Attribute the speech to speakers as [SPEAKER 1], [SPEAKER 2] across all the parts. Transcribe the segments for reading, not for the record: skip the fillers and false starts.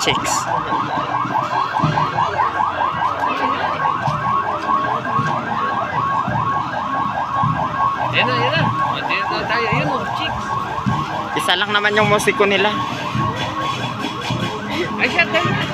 [SPEAKER 1] chicks.
[SPEAKER 2] Yan na, yan na. Dito na tayo. Yun o, chicks.
[SPEAKER 1] Isa lang naman yung musiko nila.
[SPEAKER 2] Ay, siya tayo na.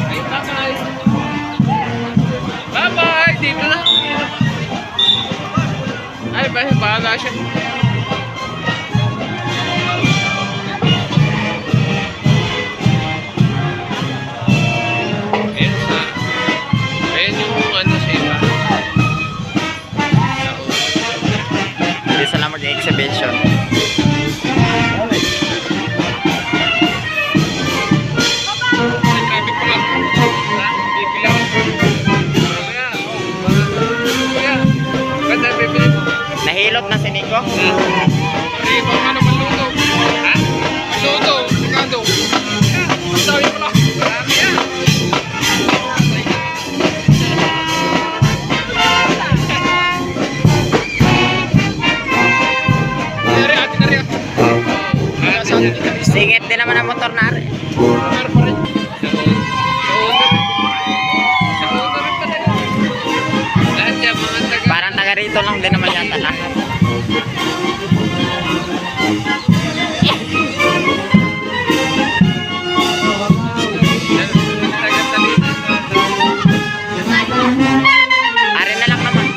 [SPEAKER 2] Ay, bye-bye. Bye-bye. Dito na. Ay, bahala siya. Ayan yung ano sa iba.
[SPEAKER 1] Hindi sila mag-exhibition.
[SPEAKER 2] Traffic ko lang. Bibili ako. Kaya, ganda bibili mo.
[SPEAKER 1] Nahilot na si Nico.
[SPEAKER 2] Hindi ko ano maluto. Ha? Maluto. Magado. Ang sabi ko lang. Marami yan.
[SPEAKER 1] Singit din naman ang motor na rin. Parang taga rito lang din naman yata lahat. Ari na lang naman.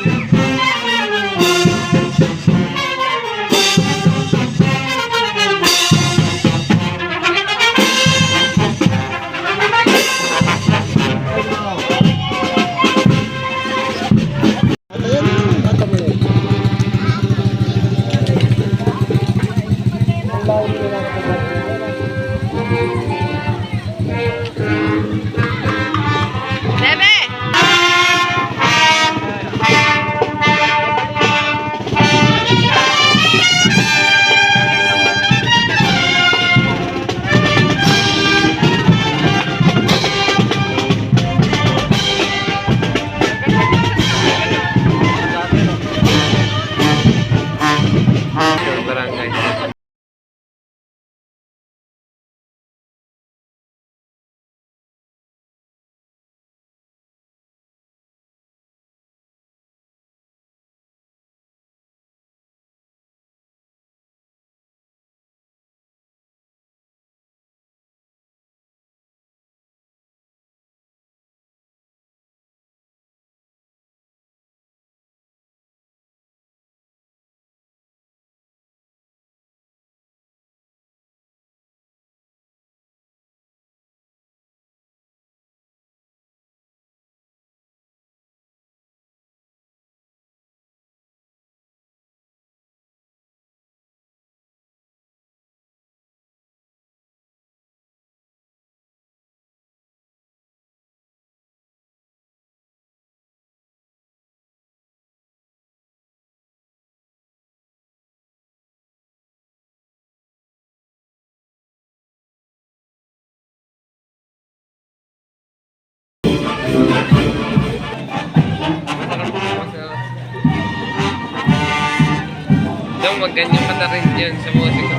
[SPEAKER 2] Daw magganyan ka na rin dyan sa musika.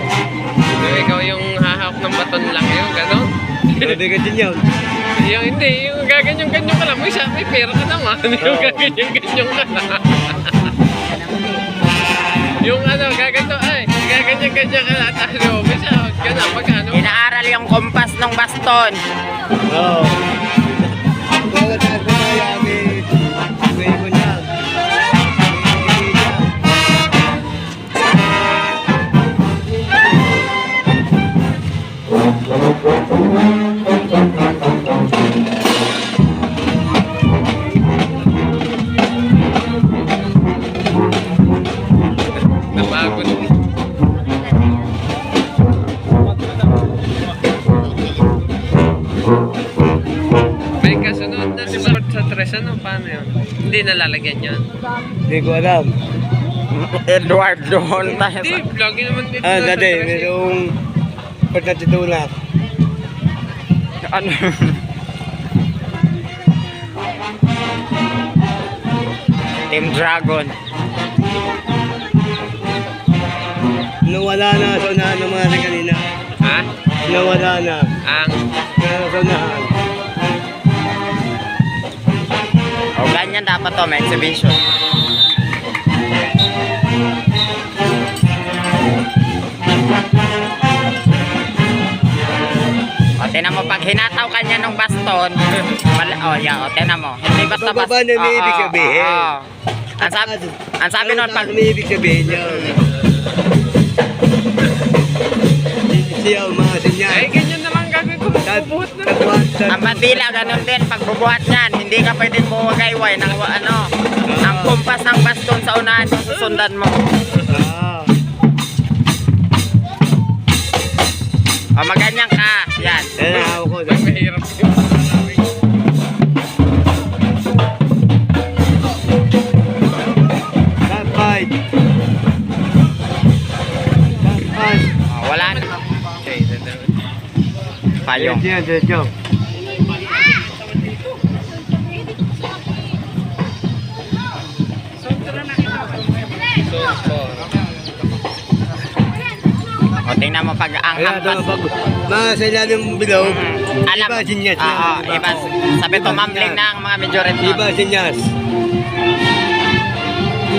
[SPEAKER 2] So, ikaw yung hahawak ng baton lang yun, gano'n?
[SPEAKER 3] Hindi ka dyan yun.
[SPEAKER 2] Yung hindi, yung gaganyan-ganyan ka lang. May pera ka naman. Yung gaganyan-ganyan ka lang. Yung ano, gaganto, ay, gaganyan-ganyan ka lang. Tayo, may sahod ka na, magkano?
[SPEAKER 1] Inaaral yung kompas ng baston.
[SPEAKER 3] Oo. Bawa tayo ko tayo, may ko niya.
[SPEAKER 2] Napagod. May kasunod na support sa tres, ano? Paano yun? Hindi nalalagyan yan.
[SPEAKER 3] Hindi ko alam.
[SPEAKER 1] Edward, doon tayo
[SPEAKER 2] Hindi,
[SPEAKER 1] sa...
[SPEAKER 2] lagi naman dito.
[SPEAKER 3] Ah,
[SPEAKER 2] sa
[SPEAKER 3] dati,
[SPEAKER 2] tres, eh.
[SPEAKER 3] merong pagkatitulak.
[SPEAKER 1] Ano? Team Dragon.
[SPEAKER 3] Nawala na sa unahan ng mga kanina.
[SPEAKER 2] Ha?
[SPEAKER 3] Nawala na.
[SPEAKER 2] Ang
[SPEAKER 3] Sa unahan.
[SPEAKER 1] O ganyan dapat to, may exhibition. O tinan mo, pag hinataw kanya ng baston, tinan mo, hindi basta
[SPEAKER 3] Bababa na may ibig sabihin.
[SPEAKER 1] Ang sabi nun, pag
[SPEAKER 3] May ibig sabihin niya. Siya, mga sinya.
[SPEAKER 2] ay, ganyan na lang gagawin ko. Magbubuhat na.
[SPEAKER 1] ang bandila, ganun din, pag bubuhat niyan, hindi ka pwedeng bumagayway ng ang kumpas ng baston sa unahan yung susundan mo. O maganyan ka, yan.
[SPEAKER 3] Yan ang ako.
[SPEAKER 2] Mahirap yun.
[SPEAKER 3] Tapay. Tapay.
[SPEAKER 1] O, wala na. Payong.
[SPEAKER 3] Diretso.
[SPEAKER 1] O tingnan mo pag ang
[SPEAKER 3] Ayan,
[SPEAKER 1] hampas.
[SPEAKER 3] mga sa ilalim ng bilog.
[SPEAKER 1] Alam,
[SPEAKER 3] Iba sinyas.
[SPEAKER 1] oo, iba. Sabi tumambling ng mga majority.
[SPEAKER 3] Iba sinyas.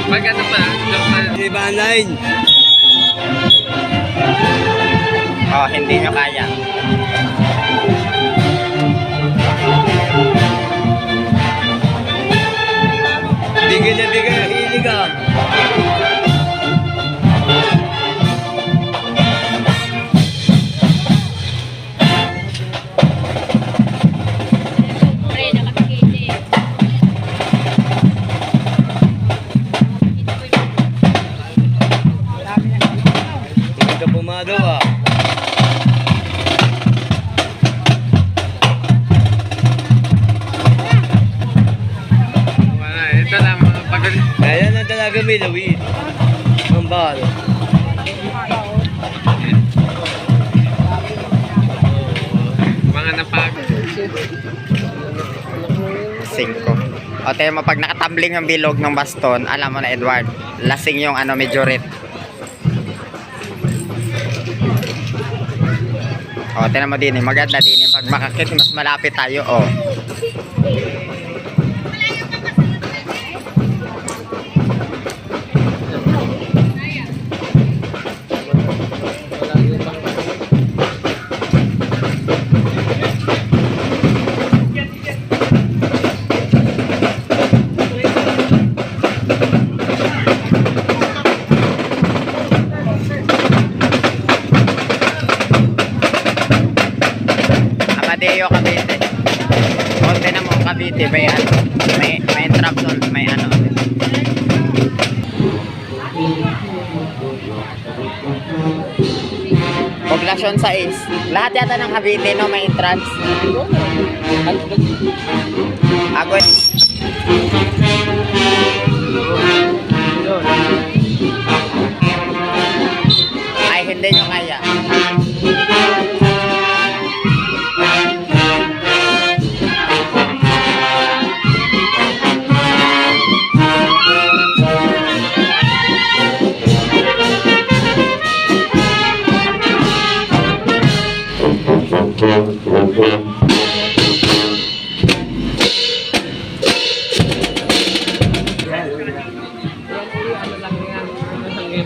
[SPEAKER 2] Pag ano pa?
[SPEAKER 3] Iba ang line.
[SPEAKER 1] O, hindi nyo kaya.
[SPEAKER 3] Bigay na bigay. Hili ka. Hindi ka pumado ah.
[SPEAKER 2] Wala, ito lang mga pagalit.
[SPEAKER 3] Kaya na talaga may lawid. Ang bal.
[SPEAKER 2] Mga napagod.
[SPEAKER 1] 5. O, tingnan mo, pag nakatambling yung bilog ng baston, alam mo na, Edward, lasing yung majority. O, tingnan mo din, maganda din. Pag makakit, mas malapit tayo, o. Amadeo, Cavite. O, tingnan mo, Cavite, may trap doon, may ano. Poblasyon 6. Lahat yata ng Cavite, no, may entrance. Agoy. Ay, hindi nyo kaya.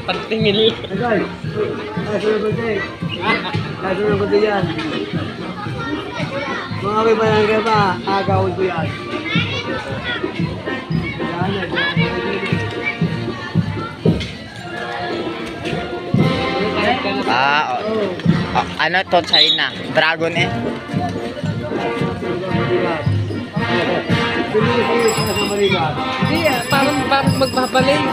[SPEAKER 2] Pantingin.
[SPEAKER 3] Agay. Kasunod ko din. Kasunod ko din yan. Mga kibayan ka pa, agawin ko yan.
[SPEAKER 1] Ano to, China? Dragon eh.
[SPEAKER 2] Hindi parang magbabaling.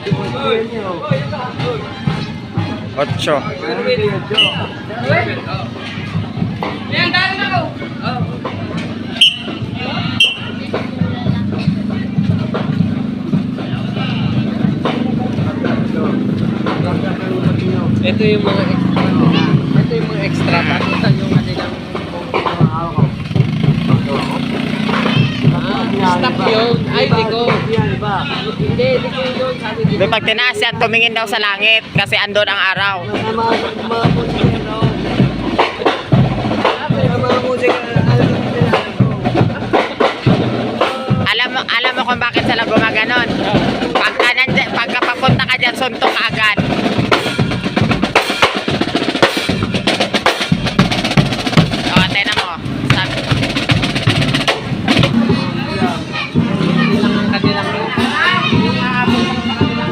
[SPEAKER 3] Yan nyo.
[SPEAKER 1] 8.
[SPEAKER 3] Ano yun, Jo?
[SPEAKER 2] Yan, dali na ako. Ito yung mga extra. Ito yung mga extra. Pakita yung kanilang stop yun. Ay, di ko. Hindi, di ko yun. Sabi di
[SPEAKER 1] Di pag tinaas yan, tumingin daw sa langit kasi andon ang araw.
[SPEAKER 3] Mga musika, no? Mga musika,
[SPEAKER 1] Alam mo kung bakit sila gumaganon. Pagka papunta ka dyan, suntok ka agad. O, tignan mo. Sabi,
[SPEAKER 2] lang ang kanilang yung aabot ng kanilang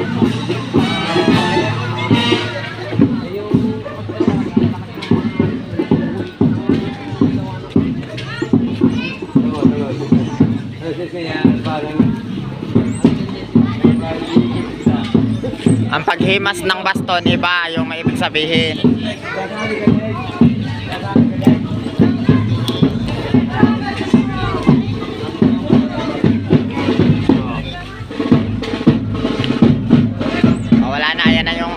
[SPEAKER 1] ang paghimas ng baston, iba yung may ibig sabihin. O, wala na, ayan na yung